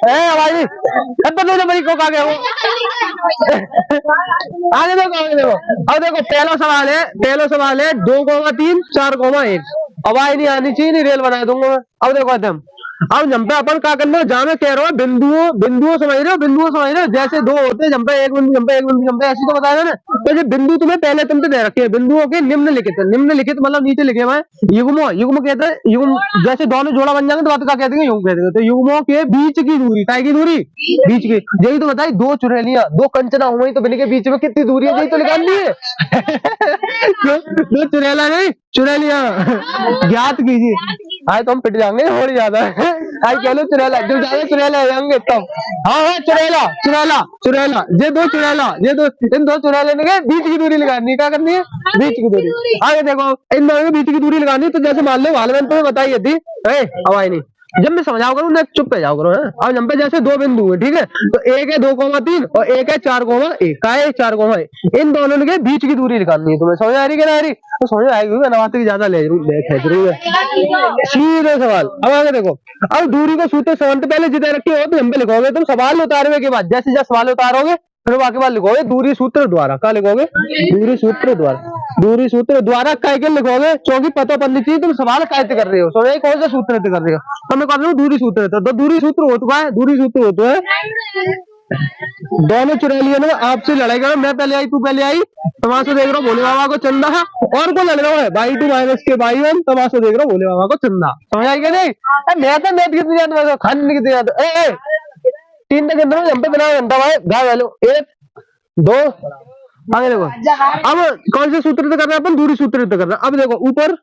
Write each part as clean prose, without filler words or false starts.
हमारी अब दो नंबर को कहा गया वो। आगे देखो आगे देखो। अब देखो पहला सवाल है 2,3 4,1। अब आई नहीं आनी चाहिए, नहीं रेल बना दूंगा मैं। अब देखो तुम, अब जम पे अपन क्या करना, जहां मैं कह रहा हूँ बिंदुओं बिंदुओं समझ रहे हो, बिंदुओं समझ रहे हो, जैसे दो होते हैं, जम पे एक बिंदु, जम पे एक बिंदु, जम पे ऐसी तो बताया ना। तो ये बिंदु तुम्हें पहले तुमसे दे रखे हैं, बिंदुओं के निम्नलिखित मतलब नीचे लिखे हुए हैं युग्मों, युग्म कहते हैं युग्म, जैसे दोनों जोड़ा बन जाएंगे तो बात क्या कहते हैं, युग्म कहते हैं। तो युग्मों के बीच की दूरी, काय की दूरी, बीच की, यही तो बताई। दो चुड़ैलियां, दो कंचना हुई तो इनके बीच में कितनी दूरी है, यही तो निकालनी है। दो चुड़ैला नहीं, चुड़ैलियां ज्ञात कीजिए। आज तो हम पिट जाएंगे थोड़ी ज्यादा। आज कह लो चुड़ैला, जब ज्यादा चुड़ैला जाएंगे तब। हाँ हाँ चुड़ैला चुड़ैला चुड़ैला, ये दो चुड़ैला, ये दो, इन दो चुड़ैले ने बीच की दूरी लगानी, क्या करनी है, बीच की दूरी। आगे देखो, इन दोनों के बीच की दूरी लगानी है, तो जैसे मान लो हाल में तुम्हें बताई थी, हवाई नहीं, जब मैं समझाओ करूँ ना चुप पे जाओ करो है। अब जब पे जैसे दो बिंदु है, ठीक है, तो एक है 2,3 और एक है 4,1, का है 4,1, इन दोनों के बीच की दूरी निकालनी है तुम्हें। समझ आ रही कि नहीं आ रही? तो समझ आएगी, नवाते की ज्यादा ले खींच रही है। सीधे सवाल। अब आगे देखो, अब दूरी को सूत्र सेवन पहले जितने रखी हो तो हम पे लिखोगे तुम, सवाल उतारने के बाद जैसे जैसे सवाल उतारोगे फिर बाकी बात लिखोगे दूरी सूत्र द्वारा। क्या लिखोगे? दूरी सूत्र द्वारा। दूरी सूत्र द्वारा काय के लिखोगे, क्योंकि पता पड़नी चाहिए तुम सवाल कैसे कर रहे हो, समझ कौन सा सूत्र कर रहे हो। तो मैं कर रहा हूँ दूरी सूत्र, तो दूरी सूत्र होता है, दूरी सूत्र होता है दोनों चुड़ैलियों ने आपसे लड़ाई करा, मैं पहले आई तू पहले आई, तमाशा देख रहा हूँ भोले बाबा को चंदा है, और को लड़ रहा है बाई टू माइनस के बाई वन, तमाशा देख रहा हूँ भोले बाबा को चंदा। समझ आई क्या नहीं? मैं तो मैथ कितनी ज्यादा खाने कितनी ज्यादा, तीन तक अंदर हम पे बना घंटा भाई गा वैल्यू 1 2। आगे देखो, अब कौन से सूत्र से कर रहे हैं अपन, दूरी सूत्र से कर रहे हैं। अब देखो ऊपर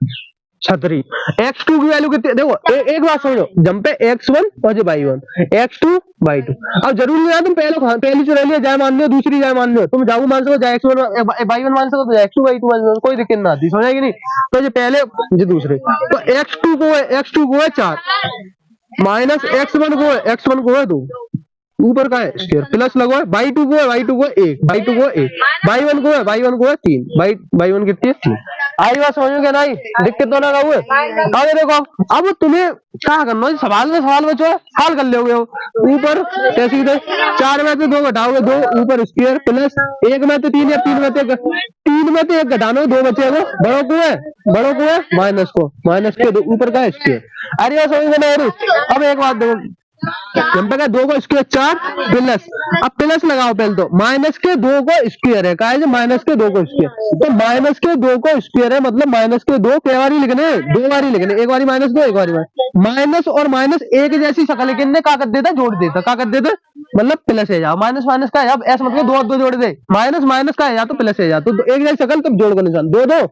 छतरी, x2 की वैल्यू कितनी, देखो एक बात समझो, जम पे x1 और y1, x2 y2। अब जरूरी नहीं है तुम पहली चुड़ैलियां जाए मान लो, दूसरी जाए मान लो, तुम जाऊ मान सको, जाए x1 y1 मान सको, तो x2 y2 मान सको, कोई दिक्कत ना आती। समझ आएगी नहीं? तो ये पहले ये दूसरे, तो x2 को है 4, माइनस x1 को है 2, ऊपर का है स्क्वायर, प्लस लगो है y2 को है 1, y2 को 1, y1 को है 3, y1 कितनी है 3। आई बात समझ में क्या नहीं? दिक्कत तो ना हुए। आगे देखो, अब तुम्हें क्या करना है, सवाल में सवाल बचो हल कर लोगे। ऊपर कैसे 4 में से 2 घटाओगे 2, ऊपर स्क्वायर, प्लस 1 में से 3 या 3 में से 1 घटाना, 2 बचेगा, बड़ों को है माइनस के 2, ऊपर का है स्क्वायर। अरे बात समझ में नहीं? अब एक बात देखो, का 2 को स्क्वायर 4 प्लस, अब प्लस लगाओ पहले, तो माइनस के 2 को स्क्वायर है, का है माइनस के 2 को स्क्वायर, तो माइनस के 2 को स्क्वायर है, मतलब माइनस के 2 कई बारी लिखने, 2 बारी लिखने, एक बारी माइनस 2, एक बारी माइनस, और माइनस एक जैसी शक्ल लिखने का कर देता, जोड़ देता, का कर देता, मतलब प्लस है जाओ, माइनस माइनस का है, अब ऐसा मतलब 2 2 जोड़ दे, माइनस माइनस का है या तो प्लस है जा, तो एक जैसी शक्ल तब जोड़ का निशान, 2 2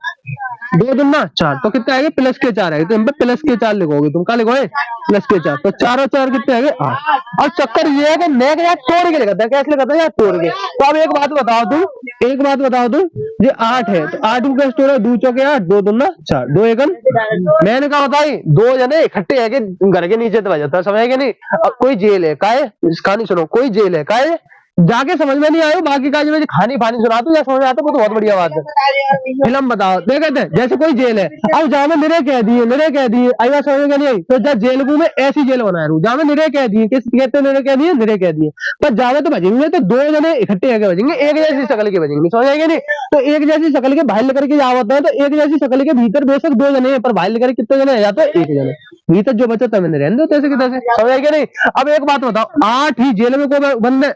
2 दूना 4, तो कितने आएंगे, प्लस के 4 आएंगे, तो हम प्लस के 4 लिखोगे, तुम क्या लिखोगे, प्लस के 4, तो 4 और 4 कितने आएंगे 8। और चक्कर ये है कि नेक यार तोड़ के लिखता है, कैसे लिखता है यार तोड़ के। तो अब एक बात बताओ तुम, ये 8 है, तो 8 को कैसे तोड़ा, 2 चौके 8, 2 दूना 4, 2 एकम, मैंने कहा बताई 2 जने इकट्ठे है कि घर के नीचे तो जाता है, समझ गए नहीं? अब कोई जेल है, काहे कहानी सुनो, कोई जेल है, काहे जाके समझ में नहीं आयो, बाकी का जो खानी फानी सुना तो या समझ में आता वो तो बहुत बढ़िया बात है। फिल्म बताओ, देखे थे जैसे कोई जेल है, अब जहाँ में निरे कह दिए आई बात समझ में नहीं आई, तो जब जेल को मैं ऐसी जेल बनाया रू जहाँ में निरे कह दिए, किस कहते निरे कह दिए, पर जावे तो बजेंगे तो 2 जने इकट्ठे आके बजेंगे, एक जैसी शक्ल के बजेंगे, समझ आएंगे नहीं? तो एक जैसी शक्ल के बाहर लेकर के जावत है, तो एक जैसी शक्ल के भीतर बेशक 2 जने पर बाहर लेकर कितने जने या तो 1 जने, भीतर जो बचा था मैंने रहने दो तैसे की तैसे, समझ आएगा नहीं? अब एक बात बताओ, 8 ही जेल में को बंद है,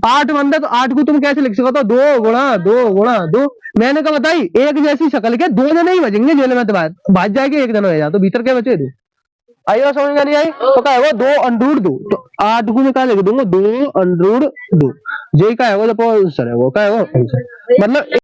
8 बंदा, तो 8 को तुम कैसे लिख सकते हो, 2 गुणा 2। मैंने कहा बताई एक जैसी शक्ल के 2 जने ही बजेंगे जेल में, तो भाज जाएगी 1 जना है, तो भीतर क्या बचे 2। आई बात समझ में नहीं आई? तो क्या है वो 2 अंडरूट 2, तो 8 को मैं क्या लिख दूंगा 2 अंडरूट 2, जे का है वो, सर है वो क्या है वो, मतलब